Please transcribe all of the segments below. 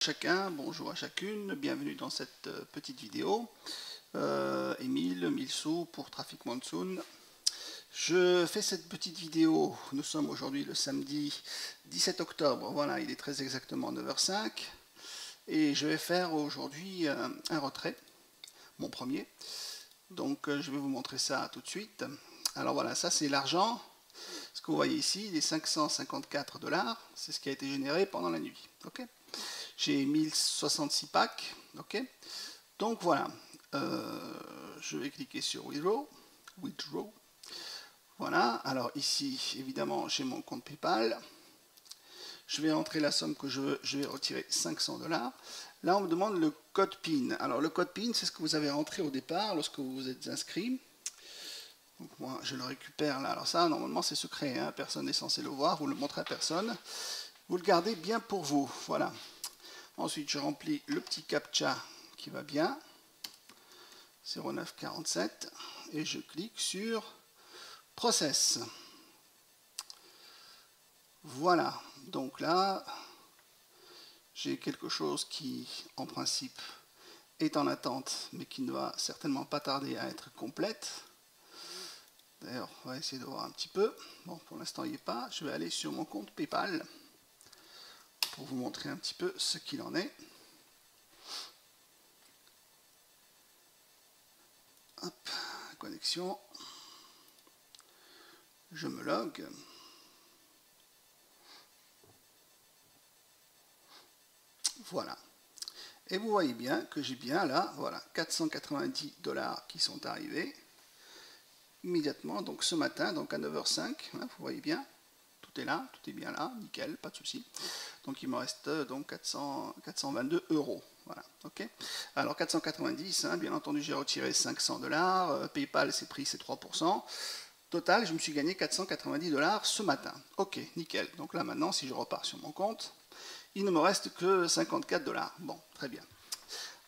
Chacun, bonjour à chacune, bienvenue dans cette petite vidéo. Émile, 1000 sous pour Traffic Monsoon. Je fais cette petite vidéo, nous sommes aujourd'hui le samedi 17 octobre, voilà, il est très exactement 9h05. Et je vais faire aujourd'hui un retrait, mon premier. Donc je vais vous montrer ça tout de suite. Alors voilà, ça c'est l'argent. Ce que vous voyez ici, les 554 $, c'est ce qui a été généré pendant la nuit. Okay, j'ai 1066 packs. Okay, donc voilà, je vais cliquer sur Withdraw. Voilà, alors ici, évidemment, j'ai mon compte PayPal. Je vais entrer la somme que je veux, je vais retirer 500 $. Là, on me demande le code PIN. Alors, le code PIN, c'est ce que vous avez rentré au départ lorsque vous vous êtes inscrit. Donc, moi, je le récupère là. Alors ça, normalement, c'est secret, hein. Personne n'est censé le voir. Vous ne le montrez à personne. Vous le gardez bien pour vous. Voilà. Ensuite, je remplis le petit CAPTCHA qui va bien. 0947. Et je clique sur Process. Voilà. Donc là, j'ai quelque chose qui, en principe, est en attente, mais qui ne va certainement pas tarder à être complète. D'ailleurs, on va essayer de voir un petit peu. Bon, pour l'instant, il n'y est pas. Je vais aller sur mon compte PayPal pour vous montrer un petit peu ce qu'il en est. Hop, connexion. Je me log. Voilà. Et vous voyez bien que j'ai bien là, voilà, 490 $ qui sont arrivés immédiatement, donc ce matin, donc à 9h05, hein, vous voyez bien, tout est là, tout est bien là, nickel, pas de souci. Donc il me reste donc 422 €. Voilà, ok. Alors 490, hein, bien entendu, j'ai retiré 500 $, PayPal s'est pris ses 3%. Total, je me suis gagné 490 $ ce matin. Ok, nickel. Donc là maintenant, si je repars sur mon compte, il ne me reste que 54 $. Bon, très bien.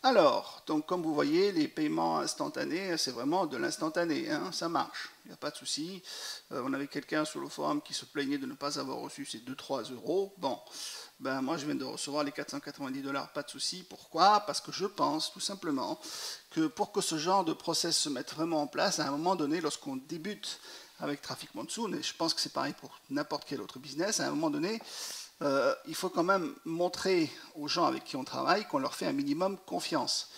Alors, donc comme vous voyez, les paiements instantanés, c'est vraiment de l'instantané, hein, ça marche, il n'y a pas de souci. On avait quelqu'un sur le forum qui se plaignait de ne pas avoir reçu ces 2-3 €. Bon, ben moi je viens de recevoir les 490 $, pas de souci. Pourquoi? Parce que je pense tout simplement que pour que ce genre de process se mette vraiment en place, à un moment donné, lorsqu'on débute avec Traffic Monsoon, et je pense que c'est pareil pour n'importe quel autre business, à un moment donné, il faut quand même montrer aux gens avec qui on travaille qu'on leur fait un minimum confiance.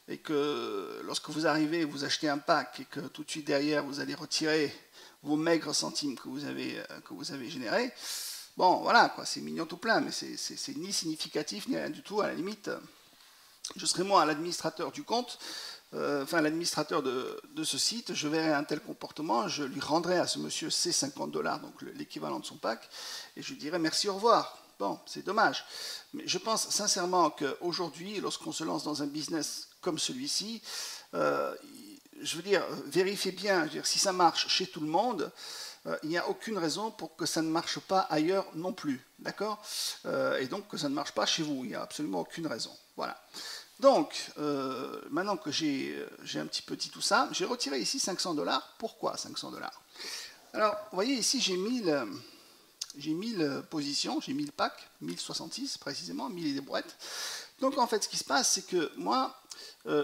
Et que lorsque vous arrivez, vous achetez un pack et que tout de suite derrière, vous allez retirer vos maigres centimes que vous avez générés, bon, voilà, quoi, c'est mignon tout plein, mais c'est ni significatif ni rien du tout. À la limite, je serai moi l'administrateur du compte, enfin l'administrateur de ce site, je verrai un tel comportement, je lui rendrai à ce monsieur ces 50 $, donc l'équivalent de son pack, et je lui dirai merci, au revoir. Bon, c'est dommage. Mais je pense sincèrement qu'aujourd'hui, lorsqu'on se lance dans un business comme celui-ci, je veux dire, vérifiez bien, je veux dire, si ça marche chez tout le monde, il n'y a aucune raison pour que ça ne marche pas ailleurs non plus, d'accord? Et donc que ça ne marche pas chez vous, il n'y a absolument aucune raison. Voilà. Donc, maintenant que j'ai un petit peu dit tout ça, j'ai retiré ici 500 $. Pourquoi 500 $? Alors, vous voyez ici, j'ai 1000 positions, j'ai 1000 packs, 1066 précisément, 1000 et des brouettes. Donc, en fait, ce qui se passe, c'est que moi,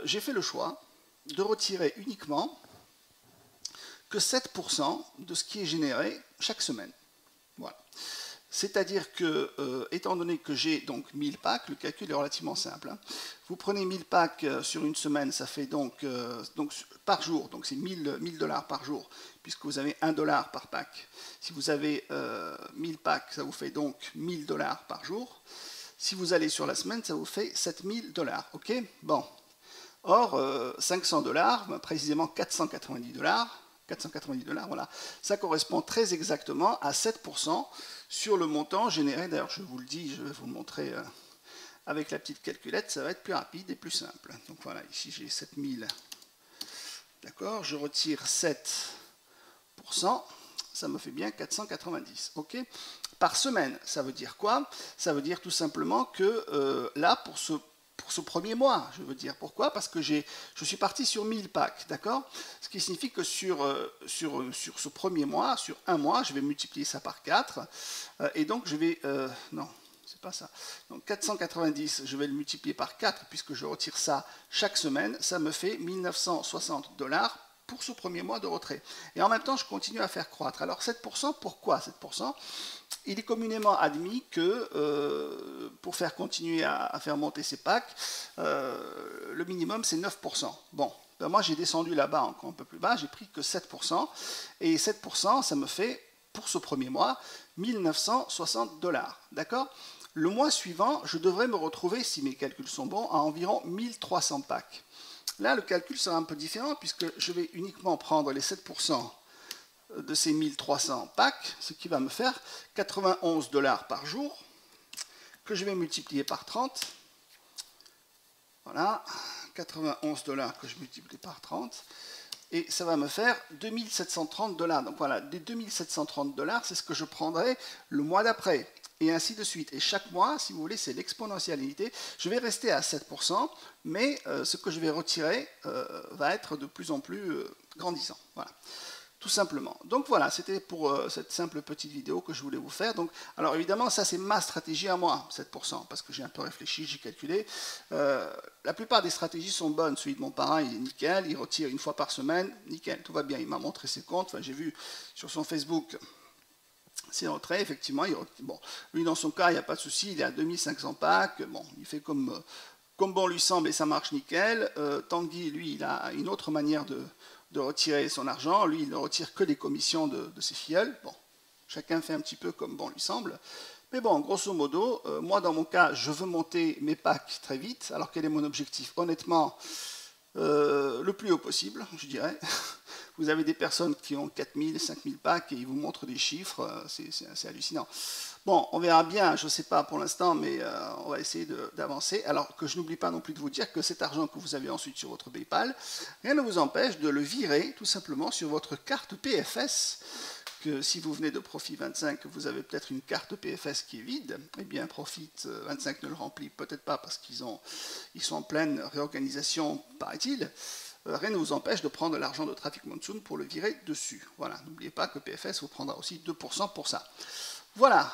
j'ai fait le choix de retirer uniquement que 7% de ce qui est généré chaque semaine. Voilà. C'est-à-dire que, étant donné que j'ai donc 1000 packs, le calcul est relativement simple, hein. Vous prenez 1000 packs sur une semaine, ça fait donc par jour, donc c'est 1000 $ par jour, puisque vous avez 1 $ par pack. Si vous avez 1000 packs, ça vous fait donc 1000 $ par jour. Si vous allez sur la semaine, ça vous fait 7000 $. Ok? Bon. Or, 500 $, précisément 490 $, 490 $, voilà, ça correspond très exactement à 7% sur le montant généré. D'ailleurs, je vous le dis, je vais vous le montrer avec la petite calculette, ça va être plus rapide et plus simple. Donc voilà, ici j'ai 7000, d'accord, je retire 7%, ça me fait bien 490, ok? Par semaine, ça veut dire quoi? Ça veut dire tout simplement que là, pour ce premier mois, je veux dire. Pourquoi? Parce que je suis parti sur 1000 packs, d'accord? Ce qui signifie que sur ce premier mois, sur un mois, je vais multiplier ça par 4, et donc je vais... non, c'est pas ça. Donc 490, je vais le multiplier par 4 puisque je retire ça chaque semaine. Ça me fait 1960 $ pour ce premier mois de retrait. Et en même temps, je continue à faire croître. Alors 7%, pourquoi 7%? Il est communément admis que pour faire continuer à faire monter ces packs, le minimum c'est 9%. Bon, ben moi j'ai descendu là-bas encore un peu plus bas, j'ai pris que 7%. Et 7%, ça me fait, pour ce premier mois, 1960 $. D'accord? Le mois suivant, je devrais me retrouver, si mes calculs sont bons, à environ 1300 packs. Là, le calcul sera un peu différent puisque je vais uniquement prendre les 7% de ces 1300 packs, ce qui va me faire 91 $ par jour, que je vais multiplier par 30. Voilà, 91 $ que je multiplie par 30. Et ça va me faire 2730 $. Donc voilà, des 2730 $, c'est ce que je prendrai le mois d'après. Et ainsi de suite. Et chaque mois, si vous voulez, c'est l'exponentialité. Je vais rester à 7%, mais ce que je vais retirer va être de plus en plus grandissant. Voilà, tout simplement. Donc voilà, c'était pour cette simple petite vidéo que je voulais vous faire. Donc, alors évidemment, ça c'est ma stratégie à moi, 7%, parce que j'ai un peu réfléchi, j'ai calculé. La plupart des stratégies sont bonnes. Celui de mon parrain, il est nickel, il retire une fois par semaine, nickel, tout va bien. Il m'a montré ses comptes, enfin, j'ai vu sur son Facebook... C'est retrait, effectivement. Bon, lui, dans son cas, il n'y a pas de souci, il est à 2500 packs. Bon, il fait comme bon lui semble et ça marche nickel. Tanguy, lui, il a une autre manière de retirer son argent. Lui, il ne retire que les commissions de ses filleuls. Bon, chacun fait un petit peu comme bon lui semble. Mais bon, grosso modo, moi, dans mon cas, je veux monter mes packs très vite. Alors, quel est mon objectif? Honnêtement, le plus haut possible, je dirais. Vous avez des personnes qui ont 4000, 5000 packs et ils vous montrent des chiffres, c'est assez hallucinant. Bon, on verra bien, je ne sais pas pour l'instant, mais on va essayer d'avancer. Alors que je n'oublie pas non plus de vous dire que cet argent que vous avez ensuite sur votre PayPal, rien ne vous empêche de le virer tout simplement sur votre carte PFS. Que si vous venez de Profit 25, vous avez peut-être une carte PFS qui est vide, eh bien Profit 25 ne le remplit peut-être pas parce qu'ils sont en pleine réorganisation, paraît-il. Rien ne vous empêche de prendre l'argent de Traffic Monsoon pour le virer dessus. Voilà, n'oubliez pas que PFS vous prendra aussi 2% pour ça. Voilà,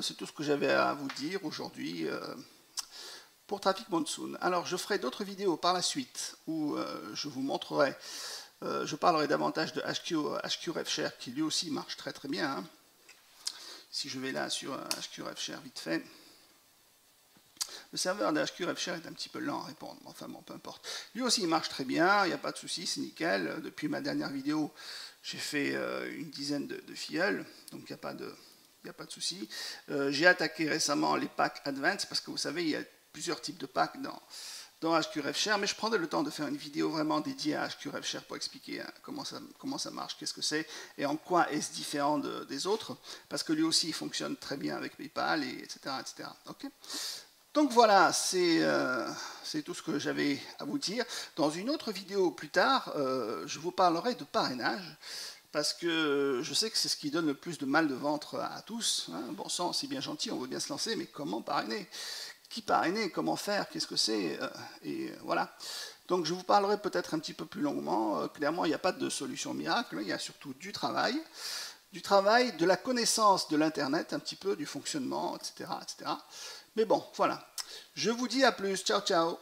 c'est tout ce que j'avais à vous dire aujourd'hui pour Traffic Monsoon. Alors, je ferai d'autres vidéos par la suite où je vous montrerai, je parlerai davantage de HQRefShare qui lui aussi marche très très bien. Hein. Si je vais là sur HQRefShare vite fait. Le serveur de HQRefShare est un petit peu lent à répondre, enfin bon, peu importe. Lui aussi, il marche très bien, il n'y a pas de souci, c'est nickel. Depuis ma dernière vidéo, j'ai fait une dizaine de filleuls, donc il n'y a pas de souci. J'ai attaqué récemment les packs Advanced, parce que vous savez, il y a plusieurs types de packs dans HQRefShare, mais je prendrai le temps de faire une vidéo vraiment dédiée à HQRefShare pour expliquer hein, comment ça marche, qu'est-ce que c'est, et en quoi est-ce différent des autres, parce que lui aussi, il fonctionne très bien avec PayPal, etc. etc. Okay. Donc voilà, c'est tout ce que j'avais à vous dire. Dans une autre vidéo plus tard, je vous parlerai de parrainage, parce que je sais que c'est ce qui donne le plus de mal de ventre à tous. Hein. Bon sang, c'est bien gentil, on veut bien se lancer, mais comment parrainer? Qui parrainer? Comment faire? Qu'est-ce que c'est? Et voilà. Donc je vous parlerai peut-être un petit peu plus longuement. Clairement, il n'y a pas de solution miracle, il y a surtout du travail, de la connaissance de l'Internet, un petit peu du fonctionnement, etc., etc. Mais bon, voilà. Je vous dis à plus. Ciao, ciao.